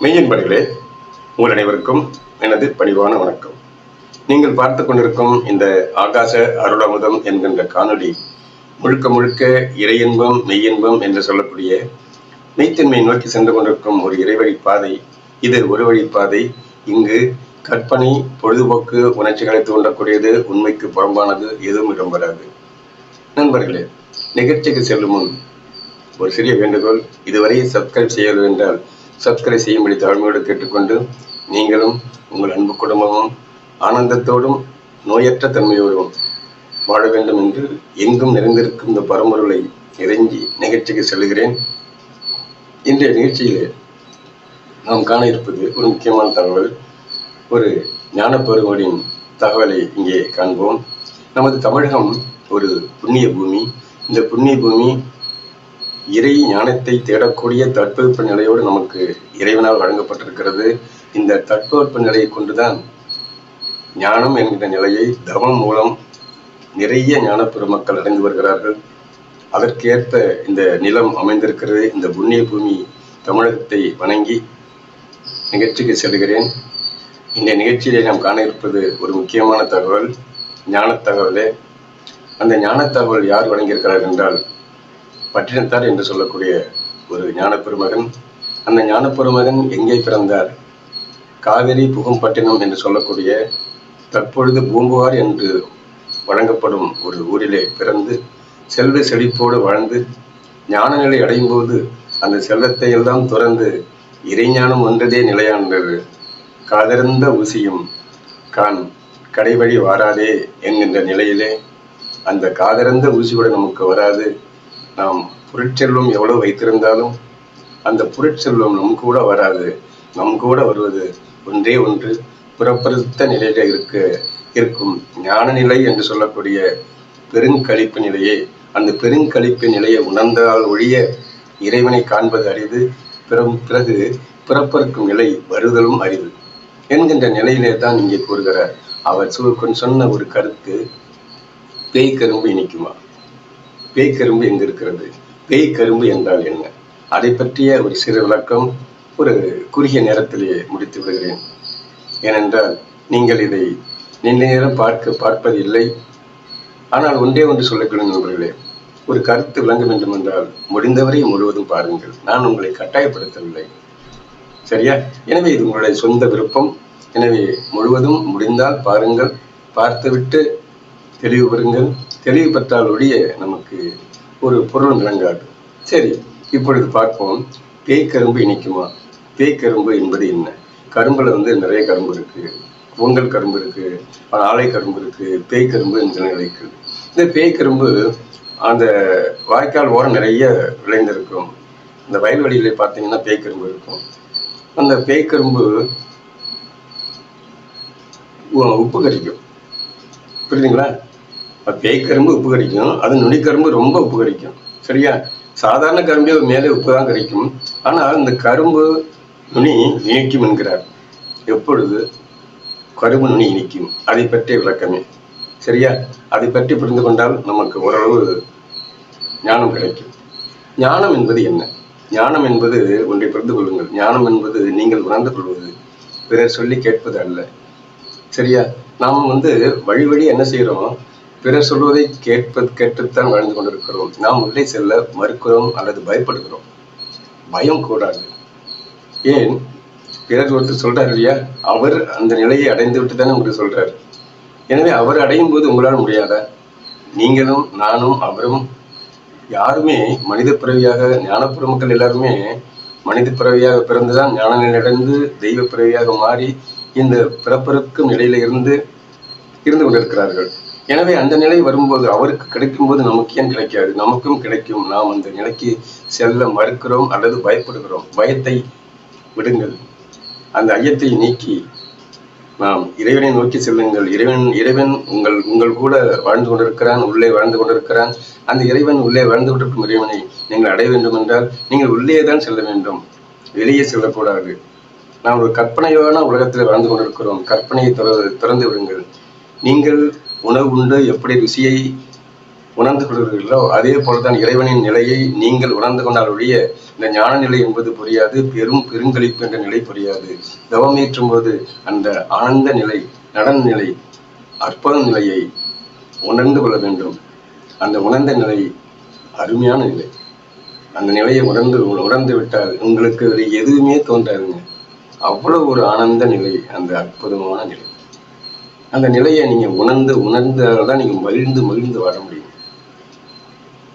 மெய்யன்பர்களே, உங்கள் அனைவருக்கும் எனது பணிவான வணக்கம். நீங்கள் பார்த்து கொண்டிருக்கும் இந்த ஆகாச அருளமுதம் என்கின்ற காணொளி முழுக்க முழுக்க இறையின்பம் மெய்யின்பம் என்று சொல்லக்கூடிய மெய்த்தன்மை நோக்கி சென்று கொண்டிருக்கும் ஒரு இறைவழி பாதை. இது ஒரு வழி பாதை. இங்கு கற்பனை, பொழுதுபோக்கு, உணர்ச்சிகளை தூண்டக்கூடியது, உண்மைக்கு புறம்பானது எதுவும் இடம்பெறாது. நண்பர்களே, நிகழ்ச்சிக்கு செல்லும் முன் ஒரு சிறிய வேண்டுகோள். இதுவரை சப்ஸ்கிரைப் செய்யவில்லை என்றால் சப்ஸ்கிரைப் செய்யும்படி தாழ்மையோடு கேட்டுக்கொண்டு, நீங்களும் உங்கள் அன்பு குடும்பமும் ஆனந்தத்தோடும் நோயற்ற தன்மையோடும் வாழ வேண்டும் என்று எங்கும் நிறைந்திருக்கும் இந்த பரம்பொருளை இறைஞ்சி நிகழ்ச்சிக்கு செல்கிறேன். இன்றைய நிகழ்ச்சியிலே நாம் காண இருப்பது ஒரு முக்கியமான தகவல். ஒரு ஞானப்பெருமரின் தகவலை இங்கே காண்போம். நமது தமிழகம் ஒரு புண்ணிய பூமி. இந்த புண்ணிய பூமி இறை ஞானத்தை தேடக்கூடிய தட்பவெப்ப நிலையோடு நமக்கு இறைவனால் வழங்கப்பட்டிருக்கிறது. இந்த தட்பவெப்ப நிலையை கொண்டுதான் ஞானம் என்கிற நிலையை தவம் மூலம் நிறைய ஞான பெருமக்கள் அடைந்து வருகிறார்கள். அதற்கேற்ப இந்த நிலம் அமைந்திருக்கிறது. இந்த புண்ணிய பூமி தமிழகத்தை வணங்கி நிகழ்ச்சிக்கு செல்கிறேன். இந்த நிகழ்ச்சியிலே நாம் காண இருப்பது ஒரு முக்கியமான தகவல், ஞான தகவலே. அந்த ஞான தகவல் யார் வழங்கியிருக்கிறார் என்றால், பட்டினத்தார் என்று சொல்லக்கூடிய ஒரு ஞானப்பெருமகன். அந்த ஞானப்பெருமகன் எங்கே பிறந்தார்? காவிரி புகும்பட்டினம் என்று சொல்லக்கூடிய தற்பொழுது பூம்புகார் என்று வழங்கப்படும் ஒரு ஊரிலே பிறந்து செல்வ செழிப்போடு வாழ்ந்து ஞான நிலை அடையும் போது அந்த செல்வத்தை எல்லாம் துறந்து இறைஞானம் ஒன்றதே நிலையானது. காதிருந்த ஊசியும் கான் கடைவழி வாராதே என்கின்ற நிலையிலே அந்த காதிருந்த ஊசி கூட நமக்கு வராது. நாம் பொருட்செல்வம் எவ்வளவு வைத்திருந்தாலும் அந்த பொருட்செல்வம் நம் கூட வராது. நம் கூட வருவது ஒன்றே ஒன்று, புறப்படுத்த நிலையில இருக்கும் ஞான நிலை என்று சொல்லக்கூடிய பெருங்கழிப்பு நிலையே. அந்த பெருங்கழிப்பு நிலையை உணர்ந்தால் ஒழிய இறைவனை காண்பது அரிது. பிறகு பிறப்பறுக்கும் நிலை வருதலும் அரிது என்கின்ற நிலையிலே தான் இங்கே கூறுகிறார். அவர் சொன்ன ஒரு கருத்து, பேய் கரும்பு இனிக்குமா? பேய்கரும்பு எங்கு இருக்கிறது? பேய்கரும்பு என்றால் என்ன? அதை பற்றிய ஒரு சிறு விளக்கம் ஒரு குறுகிய நேரத்திலே முடித்து விடுகிறேன். ஏனென்றால் நீங்கள் இதை நீண்ட நேரம் பார்ப்பதில்லை. ஆனால் ஒன்றே ஒன்று சொல்லக்கூடிய நண்பர்களே, ஒரு கருத்து விளங்க வேண்டும் என்றால் முடிந்தவரை முழுவதும் பாருங்கள். நான் உங்களை கட்டாயப்படுத்தவில்லை, சரியா? எனவே இது உங்களுடைய சொந்த விருப்பம். எனவே முழுவதும் முடிந்தால் பாருங்கள். பார்த்துவிட்டு தெளிவு பெறுங்கள். தெளிவு பெற்றால் ஒழிய நமக்கு ஒரு பொருள் விளங்காது. சரி, இப்பொழுது பார்ப்போம். பேய்கரும்பு இனிக்குமா? பேய்கரும்பு என்பது என்ன? கரும்புல நிறைய கரும்பு இருக்கு. பொங்கல் கரும்பு இருக்கு, ஆலை கரும்பு இருக்கு, பேய்கரும்பு என்ற இருக்கு. இந்த பேய்கரும்பு அந்த வாய்க்கால் ஓரம் நிறைய விளைந்திருக்கும். இந்த வயல்வெளியில பார்த்தீங்கன்னா பேய்கரும்பு இருக்கும். அந்த பேய்கரும்பு உப்பு கரிக்கும், புரியுதுங்களா? பேய்கரும்பு உப்பு கரிக்கும், அது நுனிக்கரும்பு ரொம்ப உப்பு கரிக்கும், சரியா? சாதாரண கரும்பே மேலே உப்பு தான் கரிக்கும். ஆனால் இந்த கரும்பு நுனி இனிக்கும் என்கிறார். எப்பொழுது கரும்பு நுனி இனிக்கும்? அதை பற்றிய விளக்கமே, சரியா? அதை பற்றி புரிந்து கொண்டால் நமக்கு ஓரளவு ஞானம் கிடைக்கும். ஞானம் என்பது என்ன? ஞானம் என்பது ஒன்றை புரிந்து கொள்ளுங்கள். ஞானம் என்பது நீங்கள் உணர்ந்து கொள்வது, பிறர் சொல்லி கேட்பது அல்ல, சரியா? நாம் வழி வழி என்ன செய்யறோம்? பிறர் சொல்வதை கேட்டுத்தான் வாழ்ந்து கொண்டிருக்கிறோம். நாம் உள்ளே செல்ல மறுக்கிறோம் அல்லது பயப்படுகிறோம். பயம் கூடாது. ஏன்? பிறர் ஒருத்தர் சொல்றாரு இல்லையா, அவர் அந்த நிலையை அடைந்து விட்டு தானே உங்களுக்கு சொல்றாரு. எனவே அவர் அடையும் போது உங்களால் முடியாதா? நீங்களும் நானும் அவரும் யாருமே மனித பிறவியாக, ஞானப்புற மக்கள் எல்லாருமே மனித பிறவியாக பிறந்துதான் ஞான நிலை அடைந்து தெய்வ பிறவியாக மாறி இந்த பிறப்பறுக்கும் நிலையில இருந்து கொண்டிருக்கிறார்கள். எனவே அந்த நிலை வரும்போது, அவருக்கு கிடைக்கும் போது நமக்கு ஏன் கிடைக்காது? நமக்கும் கிடைக்கும். நாம் அந்த நிலைக்கு செல்ல மறுக்கிறோம் அல்லது பயப்படுகிறோம். பயத்தை விடுங்கள். அந்த ஐயத்தை நீக்கி நாம் இறைவனை நோக்கி செல்லுங்கள். இறைவன் உங்கள் கூட வாழ்ந்து கொண்டிருக்கிறான், உள்ளே வாழ்ந்து கொண்டிருக்கிறான். அந்த இறைவன் உள்ளே வாழ்ந்து கொண்டிருக்கும் இறைவனை நீங்கள் அடைய வேண்டும் என்றால் நீங்கள் உள்ளே தான் செல்ல வேண்டும், வெளியே செல்லக்கூடாது. நாம் ஒரு கற்பனையான உலகத்தில் வாழ்ந்து கொண்டிருக்கிறோம். கற்பனையை திறந்து விடுங்கள். நீங்கள் உணவு உண்டு எப்படி ருசியை உணர்ந்து கொள்கிறீர்களோ அதே போலதான் இறைவனின் நிலையை நீங்கள் உணர்ந்து கொண்டால் ஒழிய இந்த ஞான நிலை என்பது புரியாது. பெருங்களிப்பு என்ற நிலை புரியாது. தவமேற்றும் போது அந்த ஆனந்த நிலை, நடன நிலை, அற்புத நிலையை உணர்ந்து கொள்ள வேண்டும். அந்த உணர்ந்த நிலை அருமையான நிலை. அந்த நிலையை உணர்ந்து விட்டால் உங்களுக்கு எதுவுமே தோன்றாதுங்க. அவ்வளவு ஒரு ஆனந்த நிலை, அந்த அற்புதமான நிலை. அந்த நிலையை நீங்க உணர்ந்தால்தான் நீங்க மகிழ்ந்து வாழ முடியும்.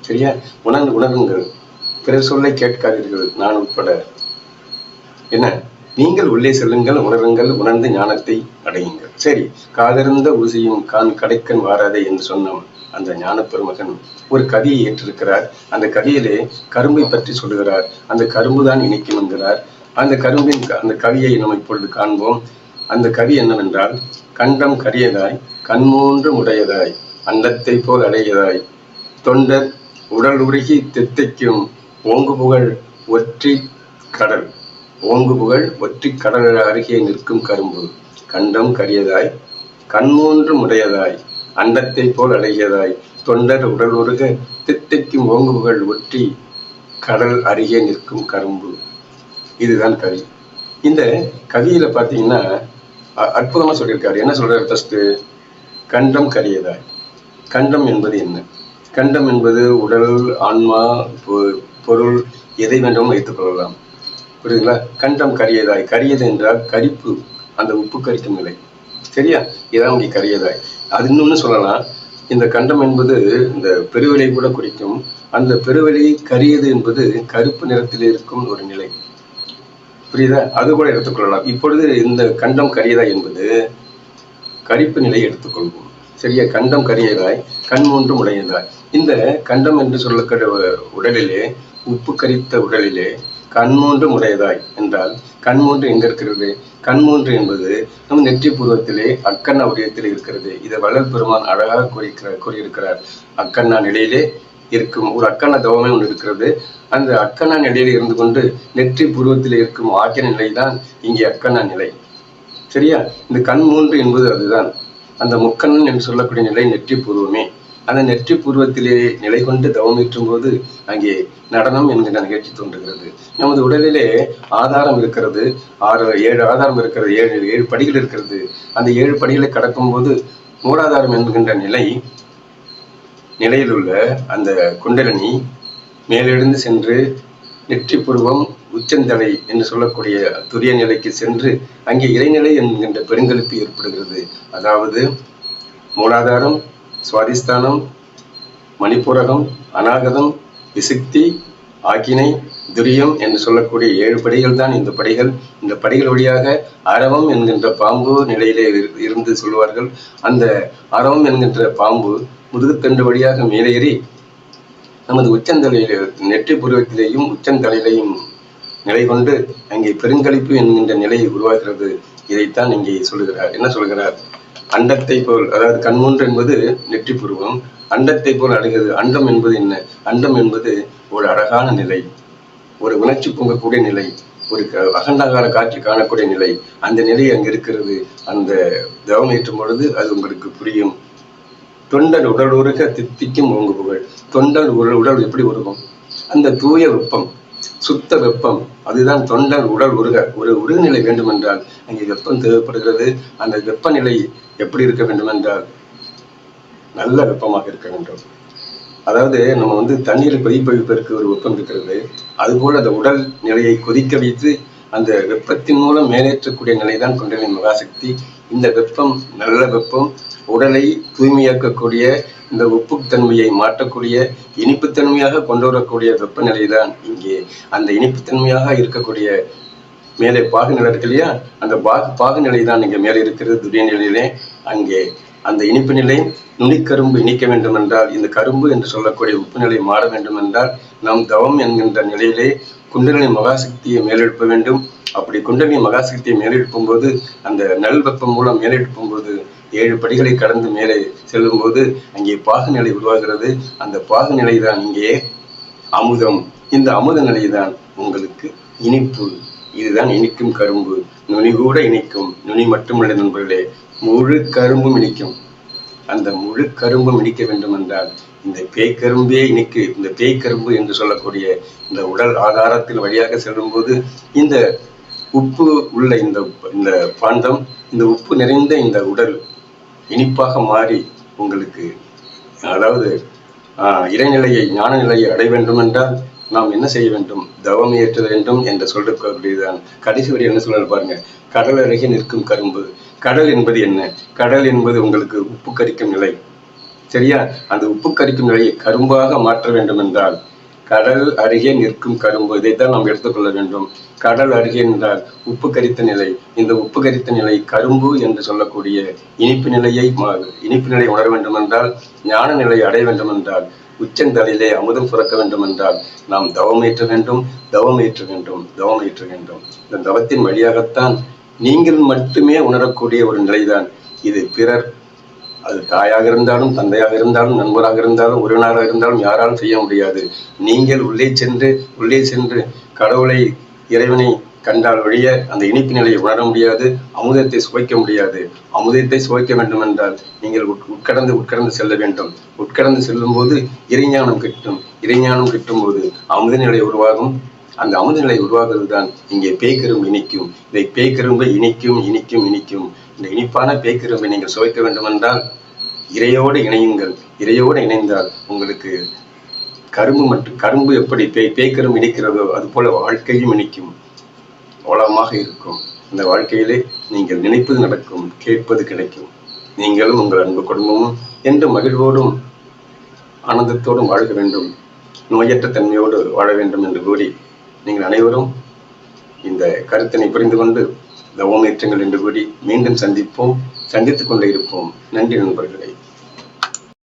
சரியா? உணருங்கள். பிறர் சொல்லை கேட்காதீர்கள், நான் உட்பட. என்ன, நீங்கள் உள்ளே செல்லுங்கள், உணருங்கள், உணர்ந்து ஞானத்தை அடையுங்கள். சரி, காதறிந்த ஊசியும் கடைக்கன் வாராதே என்று சொன்னோம். அந்த ஞான பெருமகன் ஒரு கதியை ஏற்றிருக்கிறார். அந்த கதியிலே கரும்பை பற்றி சொல்லுகிறார். அந்த கரும்பு தான் இனிக்கும் என்கிறார். அந்த கவியை நம்ம இப்பொழுது காண்போம். அந்த கவி என்னவென்றால், கண்டம் கரியதாய், கண்மூன்று உடையதாய், அண்டத்தை போல் அடையதாய், தொண்டர் உடல் உருகி தித்தைக்கும் ஓங்கு புகழ் ஒற்றி கடல். ஓங்கு புகழ் ஒற்றி கடல் அருகே நிற்கும் கரும்பு. கண்டம் கரியதாய், கண்மூன்று உடையதாய், அண்டத்தை போல் அடையதாய், தொண்டர் உடல் உருக தித்தைக்கும் ஓங்கு புகழ் ஒற்றி கடல் அருகே நிற்கும் கரும்பு. இதுதான் கவி. இந்த கவியில பாத்தீங்கன்னா அற்புதமா சொல்லியிருக்காரு. என்ன சொல்றாரு? ஃபர்ஸ்ட், கண்டம் கரியதாய். கண்டம் என்பது என்ன? கண்டம் என்பது உடல், ஆன்மா, பொருள், எதை வேண்டும் வைத்துக் கொள்ளலாம். புரியுதுங்களா? கண்டம் கரியதாய். கரியது என்றால் கரிப்பு, அந்த உப்பு கரிக்கும் நிலை. சரியா? இதான் இங்கே கரியதாய். அது இன்னொன்னு சொல்லலாம். இந்த கண்டம் என்பது இந்த பெருவெளி கூட குறிக்கும். அந்த பெருவெளி கரியது என்பது கருப்பு நிறத்தில் இருக்கும் ஒரு நிலை. புரியுதா? அது கூட எடுத்துக்கொள்ளலாம். இப்பொழுது இந்த கண்டம் கரியதாய் என்பது கரிப்பு நிலையை எடுத்துக்கொள்வோம். சரியா? கண்டம் கரியதாய், கண்மூன்று உடையதாய். இந்த கண்டம் என்று சொல்லக்கூடிய உடலிலே, உப்பு கரித்த உடலிலே கண்மூன்று உடையதாய் என்றால், கண்மூன்று எங்க இருக்கிறது? கண்மூன்று என்பது நம் நெற்றி பூர்வத்திலே அக்கண்ணா உடையத்தில் இருக்கிறது. இதை வள்ளல் பெருமான் அழகாக கூறியிருக்கிறார். அக்கண்ணா நிலையிலே இருக்கும் ஒரு அக்கண்ண தவமே ஒன்று இருக்கிறது. அந்த அக்கண்ணா நிலையில இருந்து கொண்டு நெற்றி பூர்வத்தில் இருக்கும் ஆக்கிய நிலைதான் இங்கே அக்கண்ணா நிலை. சரியா? இந்த கண் மூன்று என்பது அதுதான். அந்த முக்கண்ணன் என்று சொல்லக்கூடிய நிலை நெற்றி பூர்வமே. அந்த நெற்றி பூர்வத்திலே நிலை கொண்டு தவமேற்றும் போது அங்கே நடனம் என்கிற நிகழ்ச்சி தோன்றுகிறது. நமது உடலிலே ஆதாரம் இருக்கிறது. 7 ஆதாரம் இருக்கிறது. 7 படிகள் இருக்கிறது. அந்த 7 படிகளை கடக்கும் போது மூலாதாரம் என்கின்ற நிலையில் உள்ள அந்த குண்டலினி மேலெழுந்து சென்று நெற்றி பூர்வம் உச்சந்தலை என்று சொல்லக்கூடிய துரிய நிலைக்கு சென்று அங்கே இறைநிலை என்கின்ற பெருங்கலிப்பு ஏற்படுகிறது. அதாவது மூலாதாரம், சுவாதிஸ்தானம், மணிப்புரகம், அநாகதம், விசுக்தி, ஆக்கினை, துரியம் என்று சொல்லக்கூடிய 7 படிகள் தான் இந்த படிகள். இந்த படிகள் வழியாக அரவம் என்கின்ற பாம்பு நிலையிலே இருந்து சொல்வார்கள். அந்த அரவம் என்கின்ற பாம்பு முதுகுத்தண்டு வழியாக மேலேறி நமது உச்சந்தலையில நெற்றி பூர்வத்திலேயும் உச்சந்தலையிலையும் நிலை கொண்டு அங்கே பெருங்கலிப்பு என்கின்ற நிலை உருவாகிறது. இதைத்தான் இங்கே சொல்லுகிறார். என்ன சொல்கிறார்? அண்டத்தை போல், அதாவது கண்மூன்று என்பது நெற்றி பூர்வம், அண்டத்தை போல் அடைகிறது. அண்டம் என்பது என்ன? அண்டம் என்பது ஒரு அழகான நிலை, ஒரு உணர்ச்சி பொங்கக்கூடிய நிலை, ஒரு அகண்டாகார காட்சி காணக்கூடிய நிலை. அந்த நிலை அங்கு இருக்கிறது. அந்த தவம் ஏற்றும் பொழுது அது உங்களுக்கு புரியும். தொண்டல் உடல் உருக தித்திக்கும் ஓங்கு புகழ். தொண்டல் உடல் எப்படி உருகும்? அந்த தூய வெப்பம், சுத்த வெப்பம், அதுதான் தொண்டல் உடல் உருக. ஒரு உருகுநிலை வேண்டும் என்றால் அங்கே வெப்பம் தேவைப்படுகிறது. அந்த வெப்பநிலை எப்படி இருக்க வேண்டும் என்றால் நல்ல வெப்பமாக இருக்க வேண்டும். அதாவது நம்ம தண்ணீரை கொதிப்பதற்கு ஒரு வெப்பம் இருக்கிறது. அதுபோல் அந்த உடல் நிலையை கொதிக்க வைத்து அந்த வெப்பத்தின் மூலம் மேலேற்றக்கூடிய நிலைதான் குண்டலினி மகாசக்தி. இந்த வெப்பம் நல்ல வெப்பம், உடலை தூய்மையாக்கக்கூடிய, இந்த உப்புத்தன்மையை மாற்றக்கூடிய, இனிப்புத்தன்மையாக கொண்டு வரக்கூடிய வெப்பநிலை தான் இங்கே. அந்த இனிப்புத்தன்மையாக இருக்கக்கூடிய மேலே பாகுநிலை இருக்கு இல்லையா? அந்த பாகுநிலை தான் இங்கே மேலே இருக்கிறது. துரிய நிலையிலே அங்கே அந்த இனிப்பு நிலை, நுனிக்கரும்பு இனிக்க வேண்டும் என்றால், இந்த கரும்பு என்று சொல்லக்கூடிய உப்பு நிலை மாற வேண்டும் என்றால் நாம் தவம் என்கின்ற நிலையிலே குண்டலினி மகாசக்தியை மேலெழுப்ப வேண்டும். அப்படி குண்டலினி மகாசக்தியை மேலெழுப்பும் போது, அந்த நல் வெப்பம் மூலம் மேலெழுப்பும் போது 7 படிகளை கடந்து மேலே செல்லும் போது அங்கே பாகுநிலை உருவாகிறது. அந்த பாகுநிலை தான் இங்கே அமுதம். இந்த அமுத நிலை தான் உங்களுக்கு இனிப்பு. இதுதான் இனிக்கும் கரும்பு. நுனி கூட இனிக்கும். நுனி மட்டுமல்ல நண்பர்களே, முழு கரும்பும் இனிக்கும். அந்த முழு கரும்பும் இனிக்க வேண்டும் என்றால் இந்த பேய்கரும்பே இனிக்கு. இந்த பேய்கரும்பு என்று சொல்லக்கூடிய இந்த உடல் ஆதாரத்தின் வழியாக செல்லும் போது இந்த உப்பு உள்ள இந்த பாண்டம், இந்த உப்பு நிறைந்த இந்த உடல் இனிப்பாக மாறி உங்களுக்கு, அதாவது இறைநிலையை, ஞான நிலையை அடைய வேண்டும் என்றால் நாம் என்ன செய்ய வேண்டும்? தவம் ஏற்ற வேண்டும் என்று சொல்லக்கூடியதுதான். கடைசி வரை என்ன சொல்ல பாருங்க, கடல் அருகே நிற்கும் கரும்பு. கடல் என்பது என்ன? கடல் என்பது உங்களுக்கு உப்பு கரிக்கும் நிலை, சரியா? அந்த உப்பு கரிக்கும் நிலையை கரும்பாக மாற்ற வேண்டும் என்றால் கடல் அருகே நிற்கும் கரும்பு, இதைத்தான் நாம் எடுத்துக்கொள்ள வேண்டும். கடல் அருகே என்றால் உப்பு கரித்த நிலை. இந்த உப்பு கரித்த நிலை கரும்பு என்று சொல்லக்கூடிய இனிப்பு நிலையை உணர வேண்டும் என்றால், ஞான நிலையை அடைய வேண்டும் என்றால், உச்சந்தலையிலே அமுதம் சுரக்க வேண்டும் என்றால் நாம் தவமேற்ற வேண்டும். இந்த தவத்தின் வழியாகத்தான் நீங்கள் மட்டுமே உணரக்கூடிய ஒரு நிலைதான் இது. பிறர், அது தாயாக இருந்தாலும், தந்தையாக இருந்தாலும், நண்பராக இருந்தாலும், உறவினராக இருந்தாலும் யாராலும் செய்ய முடியாது. நீங்கள் உள்ளே சென்று கடவுளை, இறைவனை கண்டால் வழிய அந்த இனிப்பு நிலையை உணர முடியாது. அமுதத்தை சுவைக்க முடியாது. அமுதத்தை சுவைக்க வேண்டும் என்றால் நீங்கள் உட்கடந்து செல்ல வேண்டும். உட்கடந்து செல்லும் போது இறைஞானம் கிட்டும். இறைஞானம் கிட்டும் போது அமுத நிலை உருவாகும். அந்த அமுத நிலை உருவாகிறது தான் இங்கே பேய்கரும்பு இனிக்கும். இந்த பேய்கரும்பை இனிக்கும். இந்த இனிப்பான பேய்கரும்பை நீங்கள் சுவைக்க வேண்டும் என்றால் இறையோடு இணையுங்கள். இறையோடு இணைந்தால் உங்களுக்கு கரும்பு எப்படி பேய்கரும்பு இனிக்கிறதோ அது போல வாழ்க்கையும் இனிக்கும், வளமாக இருக்கும். இந்த வாழ்க்கையிலே நீங்கள் நினைப்பது நடக்கும், கேட்பது கிடைக்கும். நீங்களும் உங்கள் அன்பு குடும்பமும் என்று மகிழ்வோடும் ஆனந்தத்தோடும் வாழ வேண்டும், நோயற்ற தன்மையோடு வாழ வேண்டும் என்று கூறி நீங்கள் அனைவரும் இந்த கருத்தினை புரிந்து கொண்டு தவமேற்றங்கள் என்று கூறி மீண்டும் சந்தித்துக் கொண்டே இருப்போம். நன்றி நண்பர்களே.